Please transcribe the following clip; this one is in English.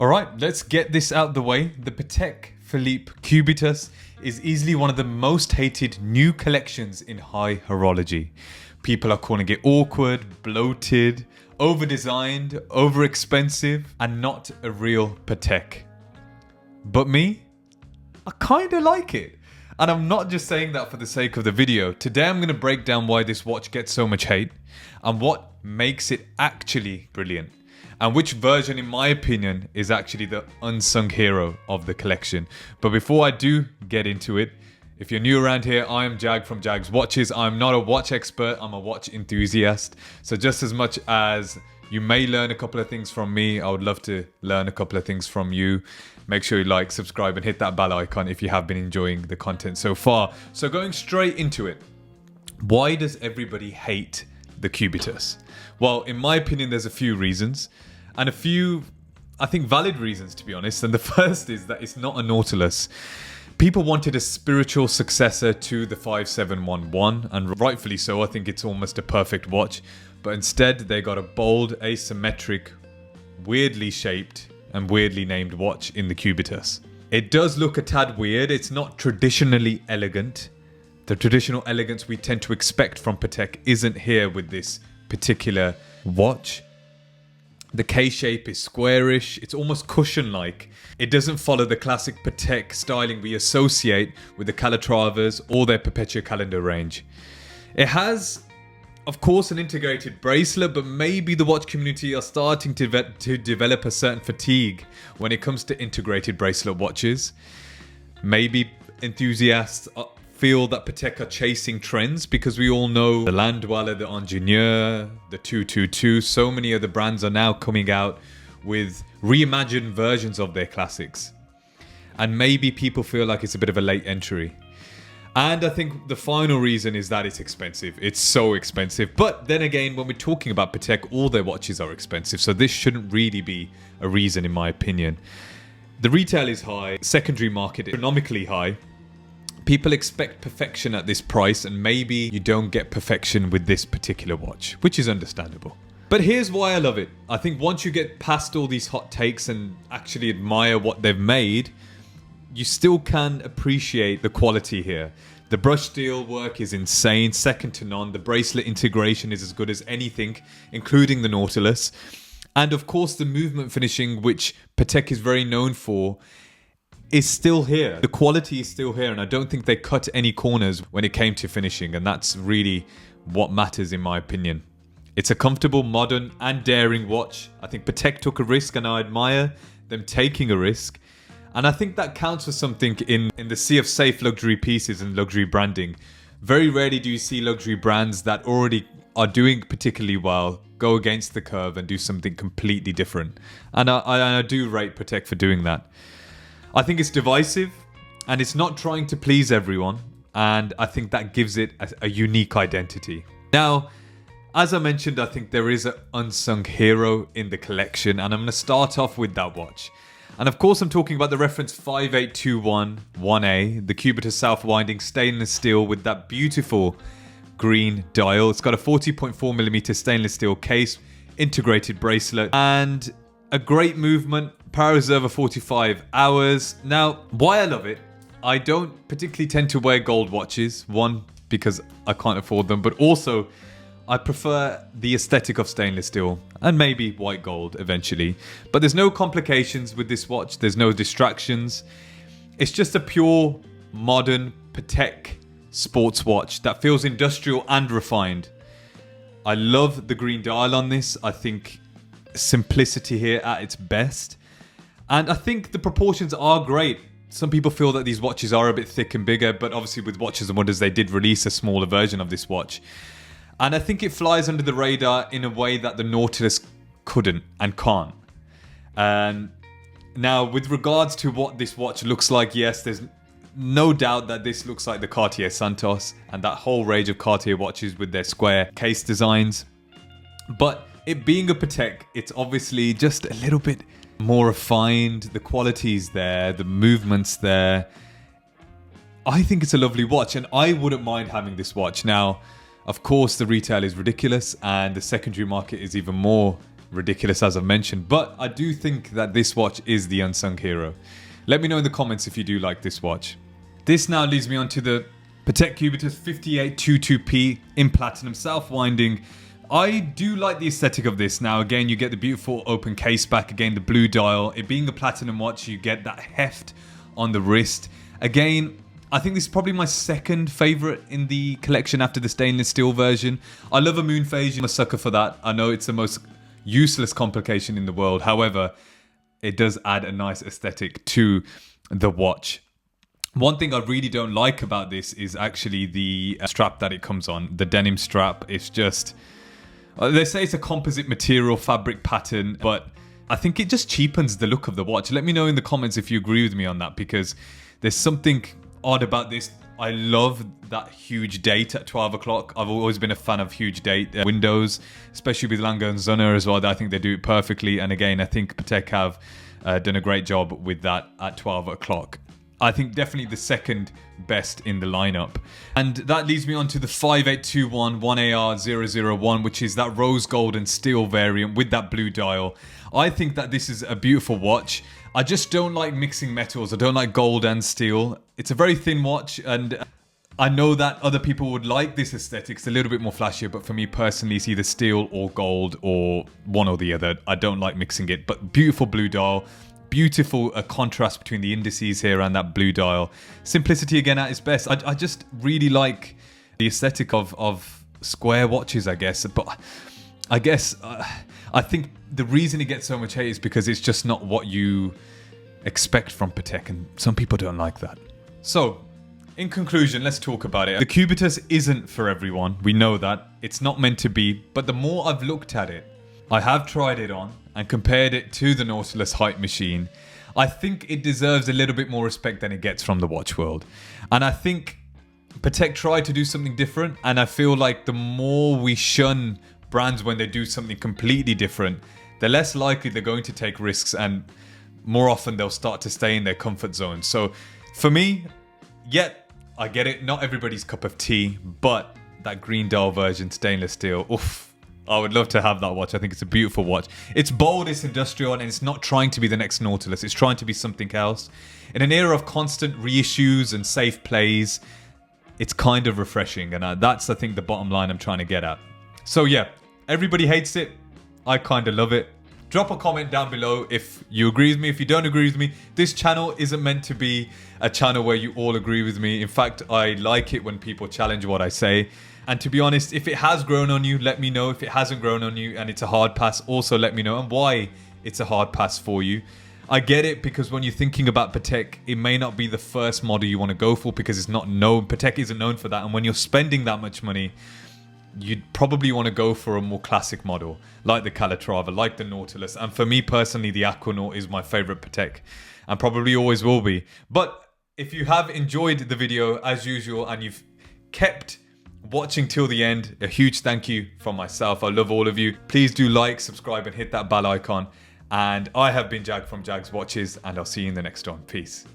Alright, let's get this out the way. The Patek Philippe Cubitus is easily one of the most hated new collections in high horology. People are calling it awkward, bloated, over-designed, over-expensive, and not a real Patek. But me? I kinda like it. And I'm not just saying that for the sake of the video. Today I'm going to break down why this watch gets so much hate and what makes it actually brilliant. And which version, in my opinion, is actually the unsung hero of the collection. But before I do get into it, if you're new around here, I am Jag from Jag's Watches. I'm not a watch expert, I'm a watch enthusiast. So just as much as you may learn a couple of things from me, I would love to learn a couple of things from you. Make sure you like, subscribe, and hit that bell icon if you have been enjoying the content so far. So going straight into it, why does everybody hate the Cubitus? Well, in my opinion, there's a few reasons. And a few, I think, valid reasons, to be honest. And the first is that it's not a Nautilus. People wanted a spiritual successor to the 5711, and rightfully so. I think it's almost a perfect watch. But instead, they got a bold, asymmetric, weirdly shaped and weirdly named watch in the Cubitus. It does look a tad weird. It's not traditionally elegant. The traditional elegance we tend to expect from Patek isn't here with this particular watch. The K-shape is squarish, it's almost cushion-like. It doesn't follow the classic Patek styling we associate with the Calatravas or their Perpetua calendar range. It has, of course, an integrated bracelet, but maybe the watch community are starting to develop a certain fatigue when it comes to integrated bracelet watches. Maybe enthusiasts feel that Patek are chasing trends because we all know the Land Dweller, the Ingenieur, the 222, so many other brands are now coming out with reimagined versions of their classics. And maybe people feel like it's a bit of a late entry. And I think the final reason is that it's expensive. It's so expensive. But then again, when we're talking about Patek, all their watches are expensive. So this shouldn't really be a reason, in my opinion. The retail is high, secondary market economically high. People expect perfection at this price, and maybe you don't get perfection with this particular watch, which is understandable. But here's why I love it. I think once you get past all these hot takes and actually admire what they've made, you still can appreciate the quality here. The brush steel work is insane, second to none. The bracelet integration is as good as anything, including the Nautilus. And of course, the movement finishing, which Patek is very known for, is still here. The quality is still here, and I don't think they cut any corners when it came to finishing, and that's really what matters in my opinion. It's a comfortable, modern, and daring watch. I think Patek took a risk, and I admire them taking a risk. And I think that counts for something in the sea of safe luxury pieces and luxury branding. Very rarely do you see luxury brands that already are doing particularly well go against the curve and do something completely different. And I do rate Patek for doing that. I think it's divisive, and it's not trying to please everyone, and I think that gives it a unique identity. Now, as I mentioned, I think there is an unsung hero in the collection, and I'm going to start off with that watch. And of course, I'm talking about the reference 58211A, the Cubitus Self-Winding stainless steel with that beautiful green dial. It's got a 40.4mm stainless steel case, integrated bracelet, and a great movement. Power reserve of 45 hours. Now, why I love it, I don't particularly tend to wear gold watches. One, because I can't afford them, but also I prefer the aesthetic of stainless steel and maybe white gold eventually. But there's no complications with this watch. There's no distractions. It's just a pure, modern Patek sports watch that feels industrial and refined. I love the green dial on this. I think simplicity here at its best. And I think the proportions are great. Some people feel that these watches are a bit thick and bigger, but obviously with Watches and Wonders, they did release a smaller version of this watch. And I think it flies under the radar in a way that the Nautilus couldn't and can't. Now, with regards to what this watch looks like, yes, there's no doubt that this looks like the Cartier Santos and that whole range of Cartier watches with their square case designs. But it being a Patek, it's obviously just a little bit more refined. The quality's there, the movement's there. I think it's a lovely watch, and I wouldn't mind having this watch. Now, of course, the retail is ridiculous, and the secondary market is even more ridiculous as I've mentioned, but I do think that this watch is the unsung hero. Let me know in the comments if you do like this watch. This now leads me on to the Patek Cubitus 5822P in platinum self-winding. I do like the aesthetic of this. Now again, you get the beautiful open case back, again the blue dial. It being a platinum watch, you get that heft on the wrist. Again, I think this is probably my second favorite in the collection after the stainless steel version. I love a moon phase, I'm a sucker for that. I know it's the most useless complication in the world. However, it does add a nice aesthetic to the watch. One thing I really don't like about this is actually the strap that it comes on. The denim strap, it's just... They say it's a composite material fabric pattern, but I think it just cheapens the look of the watch. Let me know in the comments if you agree with me on that, because there's something odd about this. I love that huge date at 12 o'clock. I've always been a fan of huge date windows, especially with Lange & Söhne as well. I think they do it perfectly. And again, I think Patek have done a great job with that at 12 o'clock. I think definitely the second best in the lineup. And that leads me on to the 5821 1AR001, which is that rose gold and steel variant with that blue dial. I think that this is a beautiful watch. I just don't like mixing metals. I don't like gold and steel. It's a very thin watch, and I know that other people would like this aesthetic. It's a little bit more flashier, but for me personally, it's either steel or gold or one or the other. I don't like mixing it, but beautiful blue dial. Beautiful contrast between the indices here and that blue dial. Simplicity again at its best. I just really like the aesthetic of square watches, I guess. But I guess I think the reason it gets so much hate is because it's just not what you expect from Patek, and some people don't like that. So, in conclusion, let's talk about it. The Cubitus isn't for everyone. We know that. It's not meant to be. But the more I've looked at it, I have tried it on and compared it to the Nautilus height machine. I think it deserves a little bit more respect than it gets from the watch world. And I think Patek tried to do something different, and I feel like the more we shun brands when they do something completely different, the less likely they're going to take risks, and more often they'll start to stay in their comfort zone. So for me, I get it, not everybody's cup of tea, but that green dial version, stainless steel, oof. I would love to have that watch. I think it's a beautiful watch. It's bold, it's industrial, and it's not trying to be the next Nautilus. It's trying to be something else. In an era of constant reissues and safe plays, it's kind of refreshing. And that's, I think, the bottom line I'm trying to get at. So yeah, everybody hates it. I kind of love it. Drop a comment down below if you agree with me. If you don't agree with me, this channel isn't meant to be a channel where you all agree with me. In fact, I like it when people challenge what I say. And to be honest, if it has grown on you, let me know. If it hasn't grown on you and it's a hard pass, also let me know, and why it's a hard pass for you. I get it, because when you're thinking about Patek, it may not be the first model you want to go for because it's not known. Patek isn't known for that. And when you're spending that much money, you'd probably want to go for a more classic model, like the Calatrava, like the Nautilus. And for me personally, the Aquanaut is my favorite Patek, and probably always will be. But if you have enjoyed the video as usual and you've kept watching till the end, a huge thank you from myself. I love all of you. Please do like, subscribe, and hit that bell icon. And I have been Jag from Jags Watches, and I'll see you in the next one. Peace.